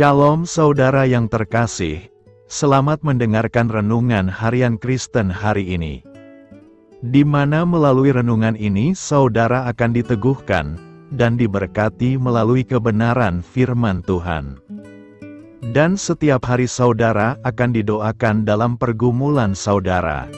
Shalom saudara yang terkasih, selamat mendengarkan renungan harian Kristen hari ini. Di mana melalui renungan ini saudara akan diteguhkan dan diberkati melalui kebenaran firman Tuhan. Dan setiap hari saudara akan didoakan dalam pergumulan saudara.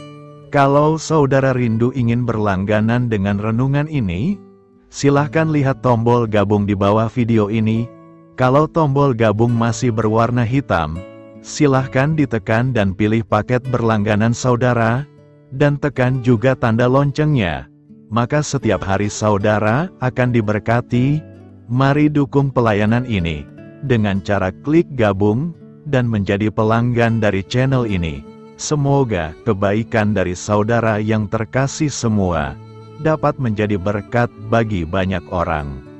Kalau saudara rindu ingin berlangganan dengan renungan ini, silahkan lihat tombol gabung di bawah video ini. Kalau tombol gabung masih berwarna hitam, silahkan ditekan dan pilih paket berlangganan saudara, dan tekan juga tanda loncengnya. Maka setiap hari saudara akan diberkati. Mari dukung pelayanan ini dengan cara klik gabung dan menjadi pelanggan dari channel ini. Semoga kebaikan dari saudara yang terkasih semua dapat menjadi berkat bagi banyak orang.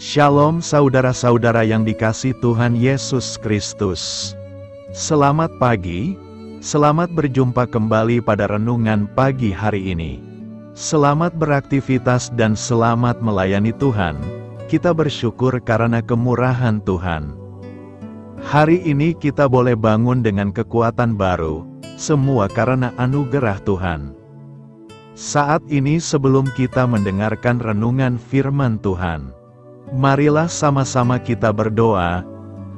Shalom saudara-saudara yang dikasih Tuhan Yesus Kristus. Selamat pagi, selamat berjumpa kembali pada renungan pagi hari ini. Selamat beraktivitas dan selamat melayani Tuhan. Kita bersyukur karena kemurahan Tuhan. Hari ini kita boleh bangun dengan kekuatan baru, semua karena anugerah Tuhan. Saat ini sebelum kita mendengarkan renungan firman Tuhan, marilah sama-sama kita berdoa.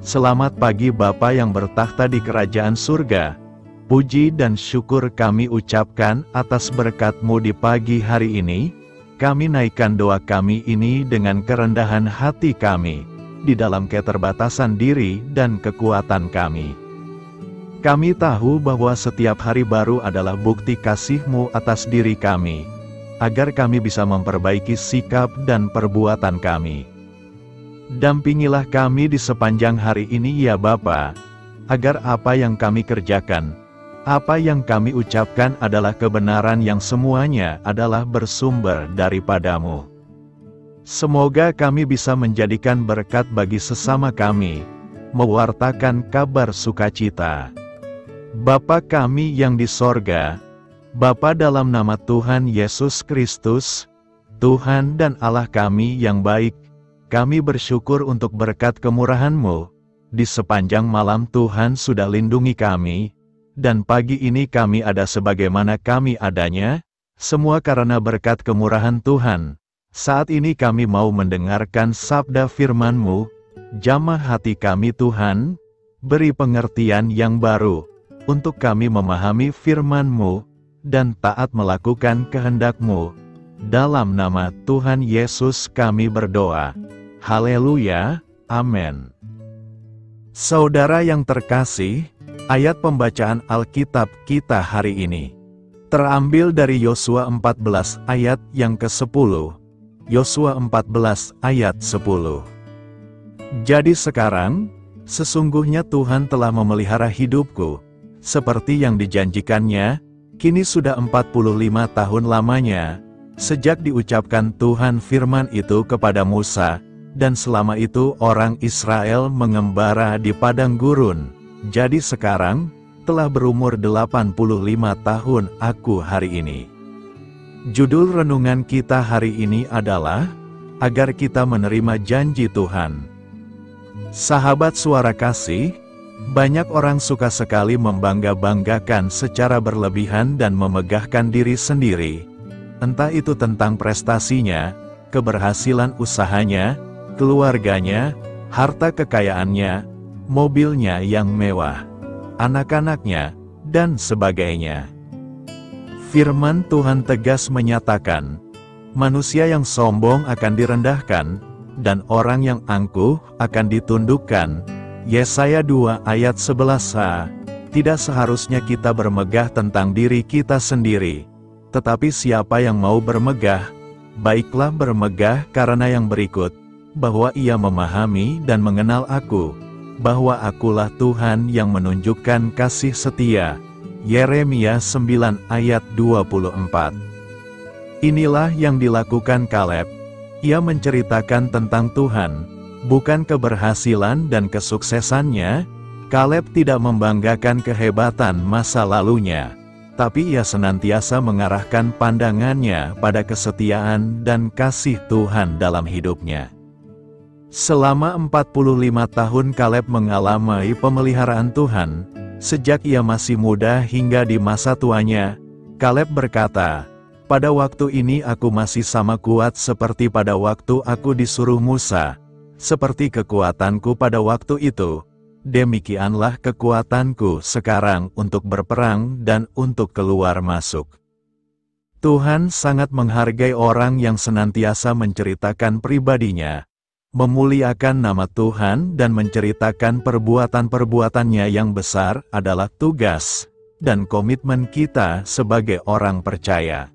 Selamat pagi Bapa yang bertakhta di kerajaan surga. Puji dan syukur kami ucapkan atas berkat-Mu di pagi hari ini. Kami naikkan doa kami ini dengan kerendahan hati kami, di dalam keterbatasan diri dan kekuatan kami. Kami tahu bahwa setiap hari baru adalah bukti kasih-Mu atas diri kami, agar kami bisa memperbaiki sikap dan perbuatan kami. Dampingilah kami di sepanjang hari ini ya Bapa, agar apa yang kami kerjakan, apa yang kami ucapkan adalah kebenaran yang semuanya adalah bersumber daripada-Mu. Semoga kami bisa menjadikan berkat bagi sesama kami, mewartakan kabar sukacita. Bapa kami yang di sorga, Bapa dalam nama Tuhan Yesus Kristus, Tuhan dan Allah kami yang baik, kami bersyukur untuk berkat kemurahan-Mu. Di sepanjang malam Tuhan sudah lindungi kami, dan pagi ini kami ada sebagaimana kami adanya, semua karena berkat kemurahan Tuhan. Saat ini kami mau mendengarkan sabda firman-Mu, jamah hati kami Tuhan, beri pengertian yang baru, untuk kami memahami firman-Mu, dan taat melakukan kehendak-Mu. Dalam nama Tuhan Yesus kami berdoa. Haleluya, amin. Saudara yang terkasih, ayat pembacaan Alkitab kita hari ini terambil dari Yosua 14 ayat yang ke-10. Yosua 14 ayat 10. Jadi sekarang, sesungguhnya Tuhan telah memelihara hidupku, seperti yang dijanjikannya, kini sudah 45 tahun lamanya, sejak diucapkan Tuhan firman itu kepada Musa, dan selama itu orang Israel mengembara di padang gurun. Jadi sekarang, telah berumur 85 tahun aku hari ini. Judul renungan kita hari ini adalah, agar kita menerima janji Tuhan. Sahabat suara kasih, banyak orang suka sekali membangga-banggakan secara berlebihan dan memegahkan diri sendiri. Entah itu tentang prestasinya, keberhasilan usahanya, keluarganya, harta kekayaannya, mobilnya yang mewah, anak-anaknya, dan sebagainya. Firman Tuhan tegas menyatakan, manusia yang sombong akan direndahkan, dan orang yang angkuh akan ditundukkan. Yesaya 2 ayat 11a. Tidak seharusnya kita bermegah tentang diri kita sendiri, tetapi siapa yang mau bermegah, baiklah bermegah karena yang berikut, bahwa ia memahami dan mengenal aku, bahwa akulah Tuhan yang menunjukkan kasih setia. Yeremia 9 ayat 24. Inilah yang dilakukan Kaleb. Ia menceritakan tentang Tuhan, bukan keberhasilan dan kesuksesannya. Kaleb tidak membanggakan kehebatan masa lalunya. tapi ia senantiasa mengarahkan pandangannya pada kesetiaan dan kasih Tuhan dalam hidupnya. Selama 45 tahun Kaleb mengalami pemeliharaan Tuhan, sejak ia masih muda hingga di masa tuanya. Kaleb berkata, "Pada waktu ini aku masih sama kuat seperti pada waktu aku disuruh Musa, seperti kekuatanku pada waktu itu. Demikianlah kekuatanku sekarang untuk berperang dan untuk keluar masuk." Tuhan sangat menghargai orang yang senantiasa menceritakan pribadinya, memuliakan nama Tuhan dan menceritakan perbuatan-perbuatannya yang besar adalah tugas dan komitmen kita sebagai orang percaya.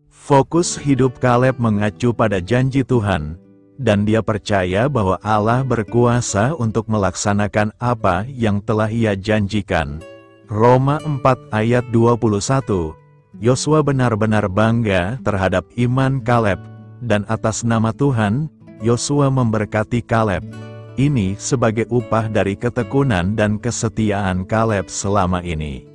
Fokus hidup Kaleb mengacu pada janji Tuhan, dan dia percaya bahwa Allah berkuasa untuk melaksanakan apa yang telah Ia janjikan. Roma 4 ayat 21, Yosua benar-benar bangga terhadap iman Kaleb, dan atas nama Tuhan, Yosua memberkati Kaleb. Ini sebagai upah dari ketekunan dan kesetiaan Kaleb selama ini.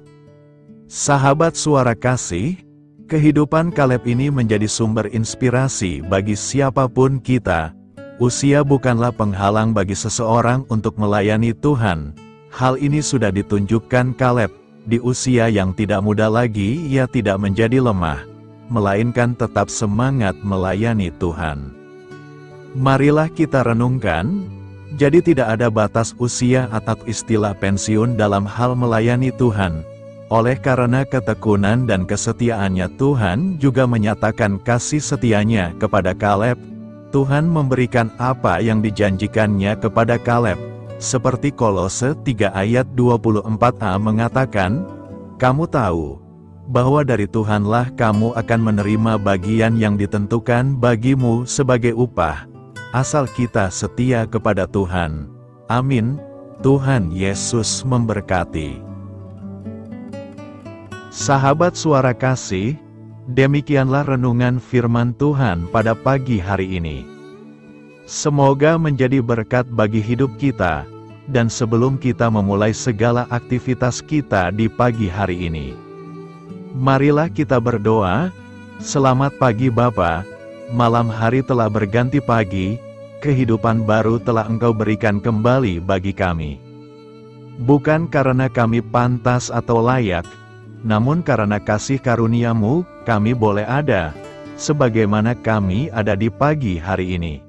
Sahabat Suara Kasih, kehidupan Kaleb ini menjadi sumber inspirasi bagi siapapun kita. Usia bukanlah penghalang bagi seseorang untuk melayani Tuhan. Hal ini sudah ditunjukkan Kaleb. Di usia yang tidak muda lagi, ia tidak menjadi lemah, melainkan tetap semangat melayani Tuhan. Marilah kita renungkan, jadi tidak ada batas usia atau istilah pensiun dalam hal melayani Tuhan. Oleh karena ketekunan dan kesetiaannya, Tuhan juga menyatakan kasih setianya kepada Kaleb. Tuhan memberikan apa yang dijanjikannya kepada Kaleb. Seperti Kolose 3 ayat 24a mengatakan, "Kamu tahu bahwa dari Tuhanlah kamu akan menerima bagian yang ditentukan bagimu sebagai upah, asal kita setia kepada Tuhan." Amin. Tuhan Yesus memberkati. Sahabat Suara Kasih, demikianlah renungan firman Tuhan pada pagi hari ini. Semoga menjadi berkat bagi hidup kita, dan sebelum kita memulai segala aktivitas kita di pagi hari ini, marilah kita berdoa. Selamat pagi Bapa, malam hari telah berganti pagi, kehidupan baru telah Engkau berikan kembali bagi kami. Bukan karena kami pantas atau layak, namun karena kasih karunia-Mu, kami boleh ada, sebagaimana kami ada di pagi hari ini.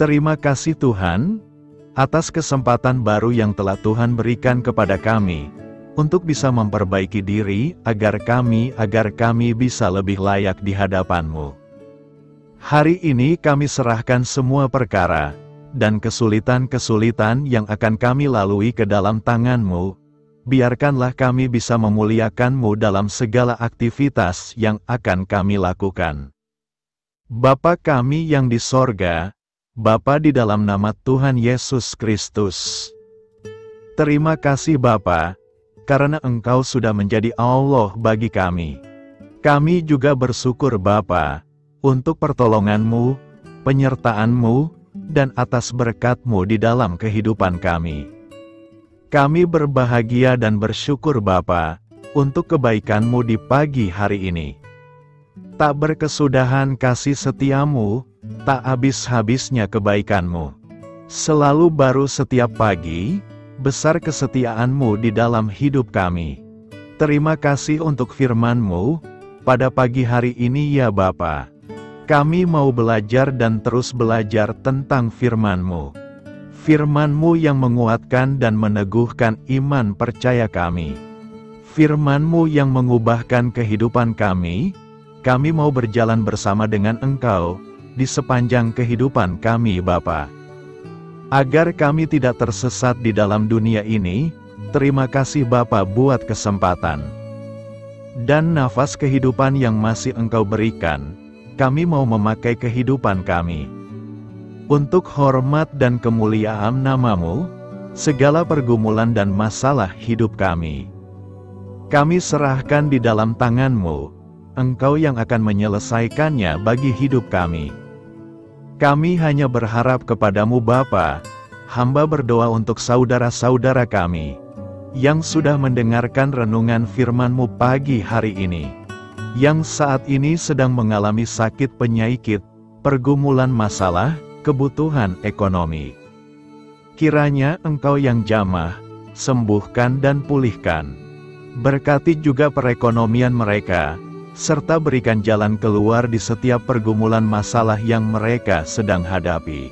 Terima kasih Tuhan, atas kesempatan baru yang telah Tuhan berikan kepada kami, untuk bisa memperbaiki diri, agar kami bisa lebih layak di hadapan-Mu. Hari ini kami serahkan semua perkara, dan kesulitan-kesulitan yang akan kami lalui ke dalam tangan-Mu. Biarkanlah kami bisa memuliakan-Mu dalam segala aktivitas yang akan kami lakukan. Bapa kami yang di sorga, Bapa di dalam nama Tuhan Yesus Kristus. Terima kasih Bapa, karena Engkau sudah menjadi Allah bagi kami. Kami juga bersyukur Bapa, untuk pertolongan-Mu, penyertaan-Mu, dan atas berkat-Mu di dalam kehidupan kami. Kami berbahagia dan bersyukur Bapa, untuk kebaikan-Mu di pagi hari ini. Tak berkesudahan kasih setia-Mu, tak habis-habisnya kebaikan-Mu. Selalu baru setiap pagi, besar kesetiaan-Mu di dalam hidup kami. Terima kasih untuk firman-Mu, pada pagi hari ini ya Bapa. Kami mau belajar dan terus belajar tentang firman-Mu. Firman-Mu yang menguatkan dan meneguhkan iman percaya kami. Firman-Mu yang mengubahkan kehidupan kami mau berjalan bersama dengan Engkau, di sepanjang kehidupan kami Bapa. Agar kami tidak tersesat di dalam dunia ini, terima kasih Bapa buat kesempatan dan nafas kehidupan yang masih Engkau berikan. Kami mau memakai kehidupan kami untuk hormat dan kemuliaan nama-Mu. Segala pergumulan dan masalah hidup kami serahkan di dalam tangan-Mu. Engkau yang akan menyelesaikannya bagi hidup kami. Kami hanya berharap kepada-Mu Bapa. Hamba berdoa untuk saudara-saudara kami, yang sudah mendengarkan renungan firman-Mu pagi hari ini, yang saat ini sedang mengalami sakit penyakit, pergumulan masalah, kebutuhan ekonomi. Kiranya Engkau yang jamah, sembuhkan dan pulihkan. Berkati juga perekonomian mereka, serta berikan jalan keluar di setiap pergumulan masalah yang mereka sedang hadapi.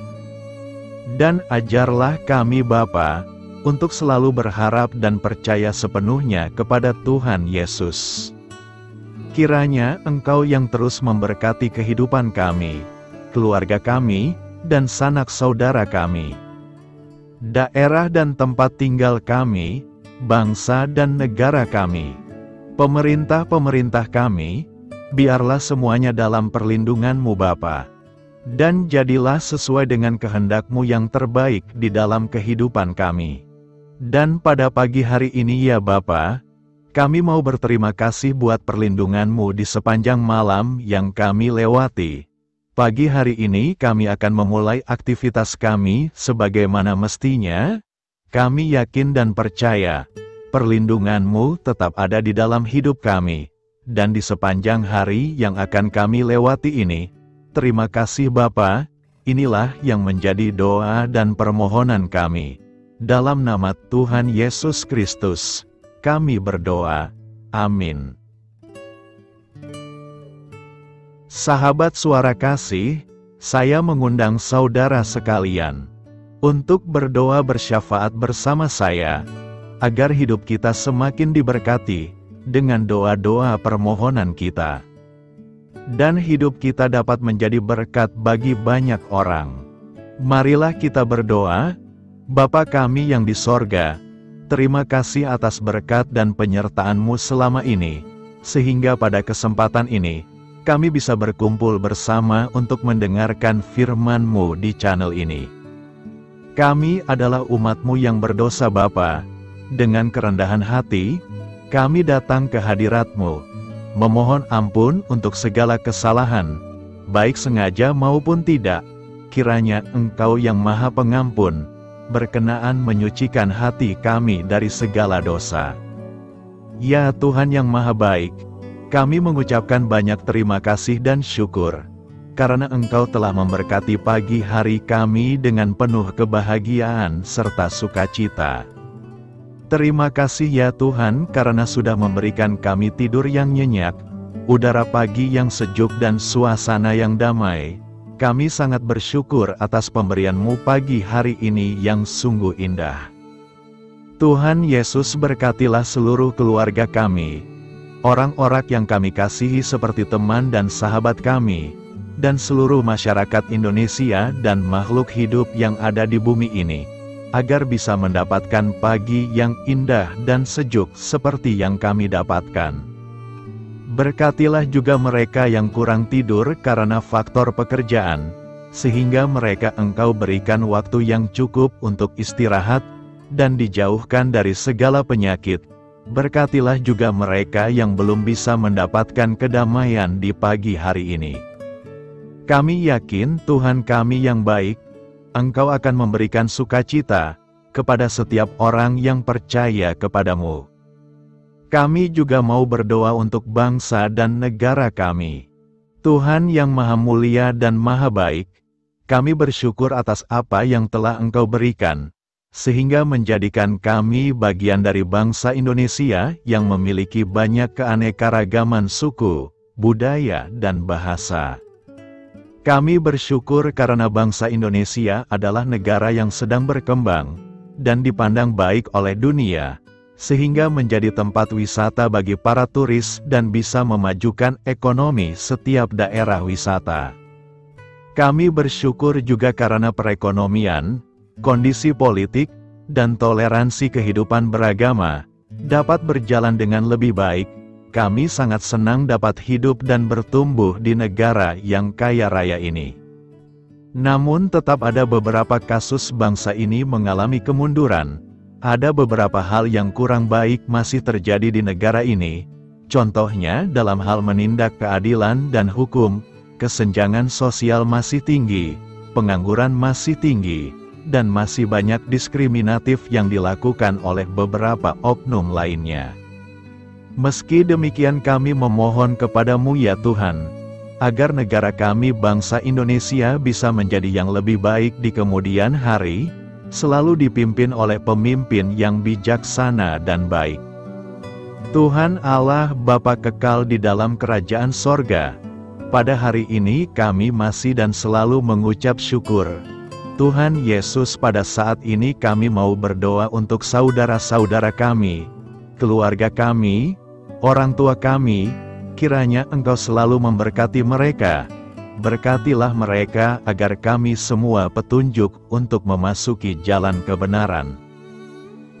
Dan ajarlah kami Bapa, untuk selalu berharap dan percaya sepenuhnya kepada Tuhan Yesus. Kiranya Engkau yang terus memberkati kehidupan kami, keluarga kami, dan sanak saudara kami, daerah dan tempat tinggal kami, bangsa dan negara kami, pemerintah-pemerintah kami, biarlah semuanya dalam perlindungan-Mu Bapa. Dan jadilah sesuai dengan kehendak-Mu yang terbaik di dalam kehidupan kami. Dan pada pagi hari ini ya Bapa, kami mau berterima kasih buat perlindungan-Mu di sepanjang malam yang kami lewati. Pagi hari ini kami akan memulai aktivitas kami sebagaimana mestinya. Kami yakin dan percaya, perlindungan-Mu tetap ada di dalam hidup kami. Dan di sepanjang hari yang akan kami lewati ini, terima kasih Bapa, inilah yang menjadi doa dan permohonan kami. Dalam nama Tuhan Yesus Kristus, kami berdoa. Amin. Sahabat Suara Kasih, saya mengundang saudara sekalian untuk berdoa bersyafaat bersama saya, agar hidup kita semakin diberkati dengan doa-doa permohonan kita. Dan hidup kita dapat menjadi berkat bagi banyak orang. Marilah kita berdoa. Bapa kami yang di sorga, terima kasih atas berkat dan penyertaan-Mu selama ini, sehingga pada kesempatan ini, kami bisa berkumpul bersama untuk mendengarkan firman-Mu di channel ini. Kami adalah umat-Mu yang berdosa Bapa. Dengan kerendahan hati, kami datang ke hadirat-Mu, memohon ampun untuk segala kesalahan, baik sengaja maupun tidak. Kiranya Engkau yang Maha Pengampun, berkenaan menyucikan hati kami dari segala dosa. Ya Tuhan yang Maha Baik, kami mengucapkan banyak terima kasih dan syukur, karena Engkau telah memberkati pagi hari kami dengan penuh kebahagiaan serta sukacita. Terima kasih ya Tuhan karena sudah memberikan kami tidur yang nyenyak, udara pagi yang sejuk dan suasana yang damai. Kami sangat bersyukur atas pemberian-Mu pagi hari ini yang sungguh indah. Tuhan Yesus berkatilah seluruh keluarga kami, orang-orang yang kami kasihi seperti teman dan sahabat kami, dan seluruh masyarakat Indonesia dan makhluk hidup yang ada di bumi ini, agar bisa mendapatkan pagi yang indah dan sejuk seperti yang kami dapatkan. Berkatilah juga mereka yang kurang tidur karena faktor pekerjaan, sehingga mereka Engkau berikan waktu yang cukup untuk istirahat, dan dijauhkan dari segala penyakit. Berkatilah juga mereka yang belum bisa mendapatkan kedamaian di pagi hari ini. Kami yakin Tuhan kami yang baik, Engkau akan memberikan sukacita kepada setiap orang yang percaya kepada-Mu. Kami juga mau berdoa untuk bangsa dan negara kami. Tuhan yang Maha Mulia dan Maha Baik, kami bersyukur atas apa yang telah Engkau berikan, sehingga menjadikan kami bagian dari bangsa Indonesia yang memiliki banyak keanekaragaman suku, budaya, dan bahasa. Kami bersyukur karena bangsa Indonesia adalah negara yang sedang berkembang, dan dipandang baik oleh dunia, sehingga menjadi tempat wisata bagi para turis dan bisa memajukan ekonomi setiap daerah wisata. Kami bersyukur juga karena perekonomian, kondisi politik, dan toleransi kehidupan beragama dapat berjalan dengan lebih baik. Kami sangat senang dapat hidup dan bertumbuh di negara yang kaya raya ini. Namun tetap ada beberapa kasus bangsa ini mengalami kemunduran. Ada beberapa hal yang kurang baik masih terjadi di negara ini. Contohnya dalam hal menindak keadilan dan hukum, kesenjangan sosial masih tinggi, pengangguran masih tinggi, dan masih banyak diskriminatif yang dilakukan oleh beberapa oknum lainnya. Meski demikian kami memohon kepadamu ya Tuhan, agar negara kami bangsa Indonesia bisa menjadi yang lebih baik di kemudian hari, selalu dipimpin oleh pemimpin yang bijaksana dan baik. Tuhan Allah Bapa kekal di dalam kerajaan sorga, pada hari ini kami masih dan selalu mengucap syukur. Tuhan Yesus, pada saat ini kami mau berdoa untuk saudara-saudara kami, keluarga kami, orang tua kami, kiranya Engkau selalu memberkati mereka. Berkatilah mereka agar kami semua petunjuk untuk memasuki jalan kebenaran.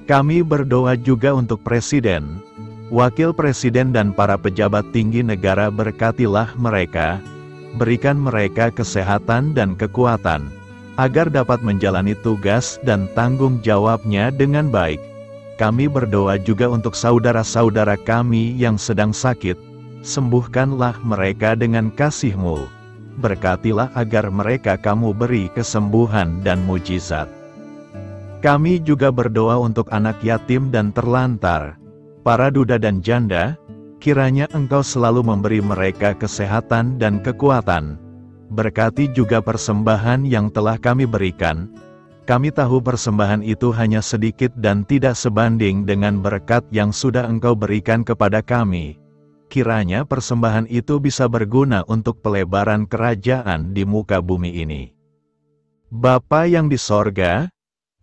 Kami berdoa juga untuk Presiden, Wakil Presiden dan para pejabat tinggi negara. Berkatilah mereka, berikan mereka kesehatan dan kekuatan, agar dapat menjalani tugas dan tanggung jawabnya dengan baik. Kami berdoa juga untuk saudara-saudara kami yang sedang sakit, sembuhkanlah mereka dengan kasih-Mu. Berkatilah agar mereka Kamu beri kesembuhan dan mujizat. Kami juga berdoa untuk anak yatim dan terlantar, para duda dan janda, kiranya Engkau selalu memberi mereka kesehatan dan kekuatan. Berkati juga persembahan yang telah kami berikan. Kami tahu persembahan itu hanya sedikit dan tidak sebanding dengan berkat yang sudah Engkau berikan kepada kami. Kiranya persembahan itu bisa berguna untuk pelebaran kerajaan di muka bumi ini. Bapa yang di sorga,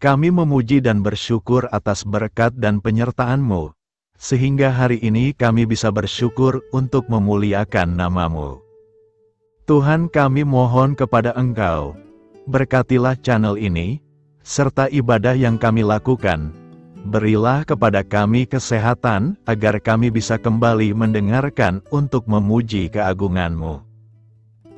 kami memuji dan bersyukur atas berkat dan penyertaan-Mu, sehingga hari ini kami bisa bersyukur untuk memuliakan nama-Mu. Tuhan, kami mohon kepada Engkau, berkatilah channel ini, serta ibadah yang kami lakukan. Berilah kepada kami kesehatan, agar kami bisa kembali mendengarkan untuk memuji keagungan-Mu.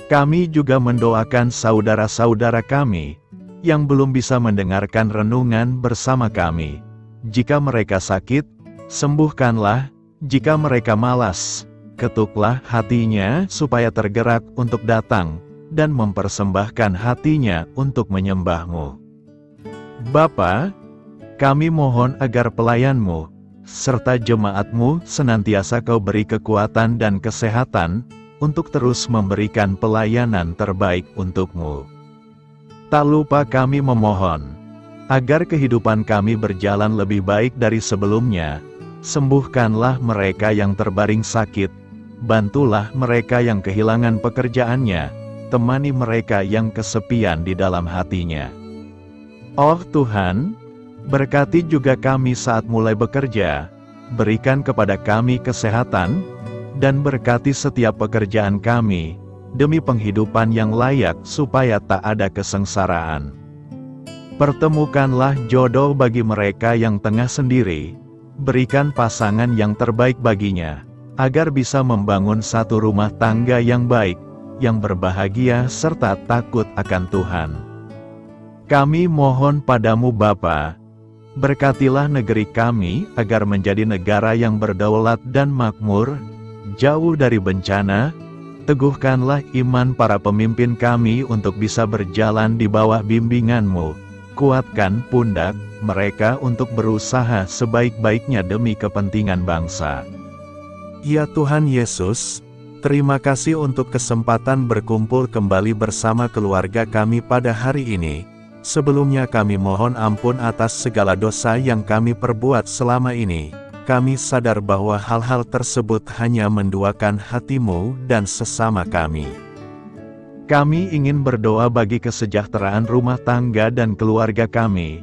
Kami juga mendoakan saudara-saudara kami, yang belum bisa mendengarkan renungan bersama kami. Jika mereka sakit, sembuhkanlah. Jika mereka malas, ketuklah hatinya supaya tergerak untuk datang, dan mempersembahkan hatinya untuk menyembah-Mu. Bapa, kami mohon agar pelayan-Mu, serta jemaat-Mu senantiasa Kau beri kekuatan dan kesehatan, untuk terus memberikan pelayanan terbaik untuk-Mu. Tak lupa kami memohon, agar kehidupan kami berjalan lebih baik dari sebelumnya. Sembuhkanlah mereka yang terbaring sakit, bantulah mereka yang kehilangan pekerjaannya, temani mereka yang kesepian di dalam hatinya. Oh Tuhan, berkati juga kami saat mulai bekerja, berikan kepada kami kesehatan, dan berkati setiap pekerjaan kami, demi penghidupan yang layak supaya tak ada kesengsaraan. Pertemukanlah jodoh bagi mereka yang tengah sendiri, berikan pasangan yang terbaik baginya, agar bisa membangun satu rumah tangga yang baik, yang berbahagia serta takut akan Tuhan. Kami mohon padamu Bapa, berkatilah negeri kami agar menjadi negara yang berdaulat dan makmur, jauh dari bencana. Teguhkanlah iman para pemimpin kami untuk bisa berjalan di bawah bimbingan-Mu. Kuatkan pundak mereka untuk berusaha sebaik-baiknya demi kepentingan bangsa. Ya Tuhan Yesus, terima kasih untuk kesempatan berkumpul kembali bersama keluarga kami pada hari ini. Sebelumnya kami mohon ampun atas segala dosa yang kami perbuat selama ini. Kami sadar bahwa hal-hal tersebut hanya menduakan hati-Mu dan sesama kami. Kami ingin berdoa bagi kesejahteraan rumah tangga dan keluarga kami.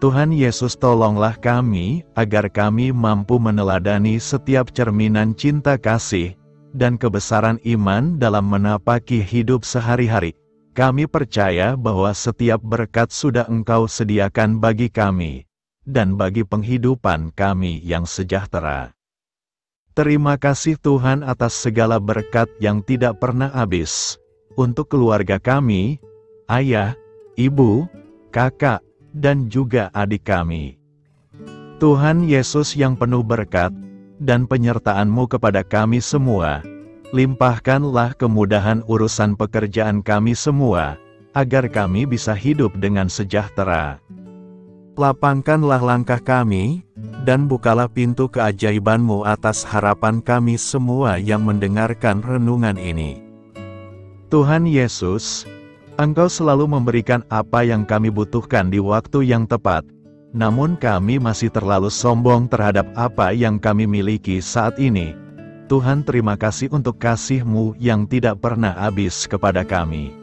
Tuhan Yesus, tolonglah kami, agar kami mampu meneladani setiap cerminan cinta kasih, dan kebesaran iman dalam menapaki hidup sehari-hari. Kami percaya bahwa setiap berkat sudah Engkau sediakan bagi kami, dan bagi penghidupan kami yang sejahtera. Terima kasih Tuhan atas segala berkat yang tidak pernah habis, untuk keluarga kami, ayah, ibu, kakak, dan juga adik kami. Tuhan Yesus yang penuh berkat, dan penyertaan-Mu kepada kami semua, limpahkanlah kemudahan urusan pekerjaan kami semua, agar kami bisa hidup dengan sejahtera. Lapangkanlah langkah kami, dan bukalah pintu keajaiban-Mu atas harapan kami semua yang mendengarkan renungan ini. Tuhan Yesus, Engkau selalu memberikan apa yang kami butuhkan di waktu yang tepat, namun kami masih terlalu sombong terhadap apa yang kami miliki saat ini. Tuhan, terima kasih untuk kasih-Mu yang tidak pernah habis kepada kami.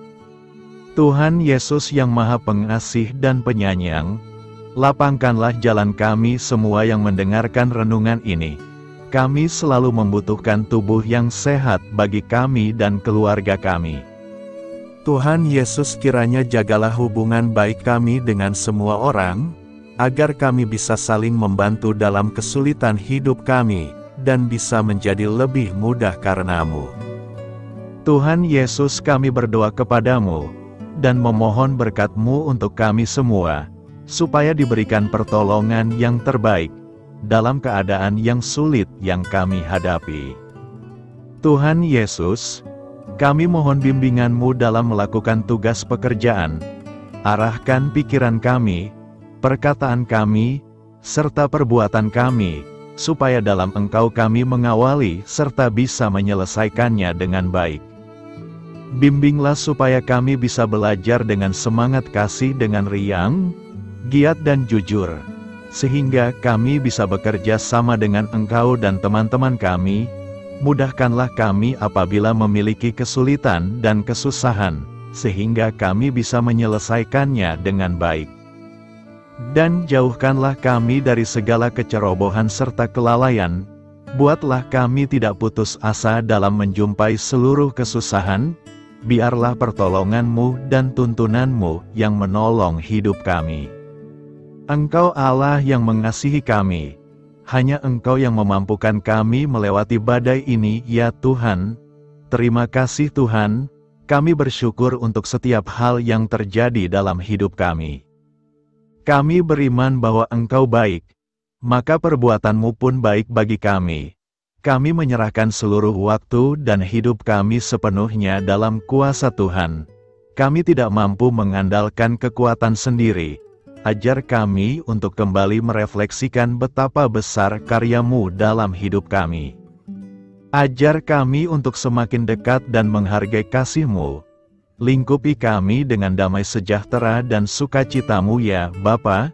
Tuhan Yesus yang Maha Pengasih dan Penyayang, lapangkanlah jalan kami semua yang mendengarkan renungan ini. Kami selalu membutuhkan tubuh yang sehat bagi kami dan keluarga kami. Tuhan Yesus, kiranya jagalah hubungan baik kami dengan semua orang, agar kami bisa saling membantu dalam kesulitan hidup kami, dan bisa menjadi lebih mudah karena-Mu. Tuhan Yesus, kami berdoa kepadamu, dan memohon berkat-Mu untuk kami semua, supaya diberikan pertolongan yang terbaik, dalam keadaan yang sulit yang kami hadapi. Tuhan Yesus, kami mohon bimbingan-Mu dalam melakukan tugas pekerjaan. Arahkan pikiran kami, perkataan kami, serta perbuatan kami, supaya dalam Engkau kami mengawali serta bisa menyelesaikannya dengan baik. Bimbinglah supaya kami bisa belajar dengan semangat kasih dengan riang, giat dan jujur, sehingga kami bisa bekerja sama dengan Engkau dan teman-teman kami. Mudahkanlah kami apabila memiliki kesulitan dan kesusahan, sehingga kami bisa menyelesaikannya dengan baik. Dan jauhkanlah kami dari segala kecerobohan serta kelalaian. Buatlah kami tidak putus asa dalam menjumpai seluruh kesusahan. Biarlah pertolongan-Mu dan tuntunan-Mu yang menolong hidup kami. Engkau Allah yang mengasihi kami. Hanya Engkau yang memampukan kami melewati badai ini, ya Tuhan. Terima kasih Tuhan, kami bersyukur untuk setiap hal yang terjadi dalam hidup kami. Kami beriman bahwa Engkau baik, maka perbuatan-Mu pun baik bagi kami. Kami menyerahkan seluruh waktu dan hidup kami sepenuhnya dalam kuasa Tuhan. Kami tidak mampu mengandalkan kekuatan sendiri. Ajar kami untuk kembali merefleksikan betapa besar karya-Mu dalam hidup kami. Ajar kami untuk semakin dekat dan menghargai kasih-Mu. Lingkupi kami dengan damai sejahtera dan sukacita-Mu ya Bapa.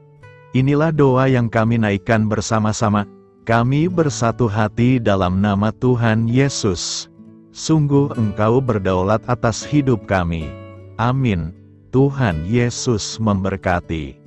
Inilah doa yang kami naikkan bersama-sama. Kami bersatu hati dalam nama Tuhan Yesus. Sungguh Engkau berdaulat atas hidup kami. Amin. Tuhan Yesus memberkati.